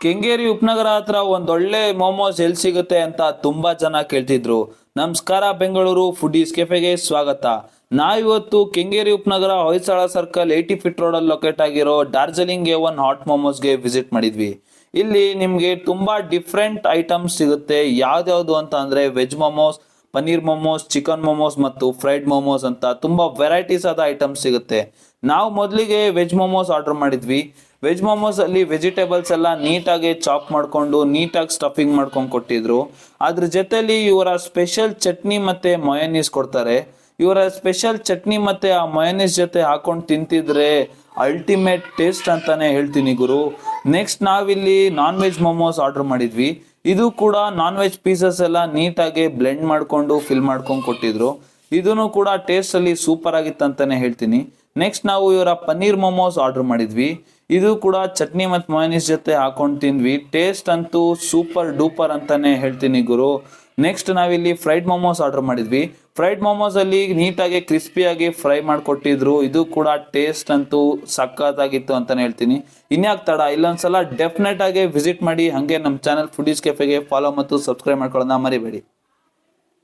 ಕೆಂಗೇರಿ ಉಪನಗರ ಹತ್ರ ಒಂದೊಳ್ಳೆ ಮೋಮೋಸ್ ಎಲ್ಲಿ ಸಿಗುತ್ತೆ ಅಂತ ತುಂಬಾ ಜನ ಕೇಳ್ತಿದ್ರು. ನಮಸ್ಕಾರ, ಬೆಂಗಳೂರು ಫುಡೀಸ್ ಕೆಫೆಗೆ ಸ್ವಾಗತ. ನಾವಿವತ್ತು ಕೆಂಗೇರಿ ಉಪನಗರ ಹೊಯ್ಸಳ ಸರ್ಕಲ್ 80 ಫೀಟ್ ರೋಡ್ ಅಲ್ಲಿ ಲೊಕೇಟ್ ಆಗಿರೋ ಡಾರ್ಜಿಲಿಂಗ್ A1 ಹಾಟ್ ಮೋಮೋಸ್ಗೆ ವಿಸಿಟ್ ಮಾಡಿದ್ವಿ. ಇಲ್ಲಿ ನಿಮ್ಗೆ ತುಂಬಾ ಡಿಫ್ರೆಂಟ್ ಐಟಮ್ಸ್ ಸಿಗುತ್ತೆ. ಯಾವ್ದ್ಯಾವ್ದು ಅಂತ ಅಂದ್ರೆ ವೆಜ್ ಮೋಮೋಸ್, ಪನ್ನೀರ್ ಮೋಮೋಸ್, ಚಿಕನ್ ಮೋಮೋಸ್ ಮತ್ತು ಫ್ರೈಡ್ ಮೋಮೋಸ್ ಅಂತ ತುಂಬಾ ವೆರೈಟೀಸ್ ಆದ ಐಟಮ್ಸ್ ಸಿಗುತ್ತೆ. ನಾವು ಮೊದಲಿಗೆ ವೆಜ್ ಮೋಮೋಸ್ ಆರ್ಡರ್ ಮಾಡಿದ್ವಿ. ವೆಜ್ ಮೋಮೋಸ್ ಅಲ್ಲಿ ವೆಜಿಟೇಬಲ್ಸ್ ಎಲ್ಲ ನೀಟಾಗಿ ಚಾಪ್ ಮಾಡ್ಕೊಂಡು ನೀಟಾಗಿ ಸ್ಟಫಿಂಗ್ ಮಾಡ್ಕೊಂಡು ಕೊಟ್ಟಿದ್ರು. ಅದ್ರ ಜೊತೆಲಿ ಇವರ ಸ್ಪೆಷಲ್ ಚಟ್ನಿ ಮತ್ತೆ ಮೊಯನೀಸ್ ಕೊಡ್ತಾರೆ. ಇವರ ಸ್ಪೆಷಲ್ ಚಟ್ನಿ ಮತ್ತೆ ಆ ಮೊಯನೀಸ್ ಜೊತೆ ಹಾಕೊಂಡು ತಿಂತಿದ್ರೆ ಅಲ್ಟಿಮೇಟ್ ಟೇಸ್ಟ್ ಅಂತಾನೆ ಹೇಳ್ತೀನಿ ಗುರು. ನೆಕ್ಸ್ಟ್ ನಾವಿಲ್ಲಿ ನಾನ್ ವೆಜ್ ಮೋಮೋಸ್ ಆರ್ಡರ್ ಮಾಡಿದ್ವಿ. ಇದು ಕೂಡ ನಾನ್ ವೆಜ್ ಪೀಸಸ್ ಎಲ್ಲ ನೀಟಾಗಿ ಬ್ಲೆಂಡ್ ಮಾಡ್ಕೊಂಡು ಫಿಲ್ ಮಾಡ್ಕೊಂಡು ಕೊಟ್ಟಿದ್ರು. ಇದನ್ನು ಕೂಡ ಟೇಸ್ಟ್ ಅಲ್ಲಿ ಸೂಪರ್ ಆಗಿತ್ತು ಅಂತಾನೆ ಹೇಳ್ತೀನಿ. ನೆಕ್ಸ್ಟ್ ನಾವು ಇವರ ಪನ್ನೀರ್ ಮೋಮೋಸ್ ಆರ್ಡರ್ ಮಾಡಿದ್ವಿ. ಇದು ಕೂಡ ಚಟ್ನಿ ಮತ್ತು ಮೊಯನೀಸ್ ಜೊತೆ ಹಾಕೊಂಡು ತಿಂದ್ವಿ. ಟೇಸ್ಟ್ ಅಂತೂ ಸೂಪರ್ ಡೂಪರ್ ಅಂತಾನೆ ಹೇಳ್ತೀನಿ ಗುರು. ನೆಕ್ಸ್ಟ್ ನಾವಿಲ್ಲಿ ಫ್ರೈಡ್ ಮೋಮೋಸ್ ಆರ್ಡರ್ ಮಾಡಿದ್ವಿ. ಫ್ರೈಡ್ ಮೋಮೋಸ್ ಅಲ್ಲಿ ನೀಟಾಗಿ ಕ್ರಿಸ್ಪಿಯಾಗಿ ಫ್ರೈ ಮಾಡಿಕೊಟ್ಟಿದ್ರು. ಇದು ಕೂಡ ಟೇಸ್ಟ್ ಅಂತೂ ಸಖತ್ತಾಗಿತ್ತು ಅಂತಾನೆ ಹೇಳ್ತೀನಿ. ಇನ್ಯಾಕ್ ತಡ, ಇಲ್ಲೊಂದ್ಸಲ ಡೆಫಿನೆಟ್ ಆಗಿ ವಿಸಿಟ್ ಮಾಡಿ. ಹಾಗೆ ನಮ್ಮ ಚಾನಲ್ ಫುಡೀಸ್ ಕೆಫೆಗೆ ಫಾಲೋ ಮತ್ತು ಸಬ್ಸ್ಕ್ರೈಬ್ ಮಾಡ್ಕೊಳ್ಳೋಣ ಮರಿಬೇಡಿ.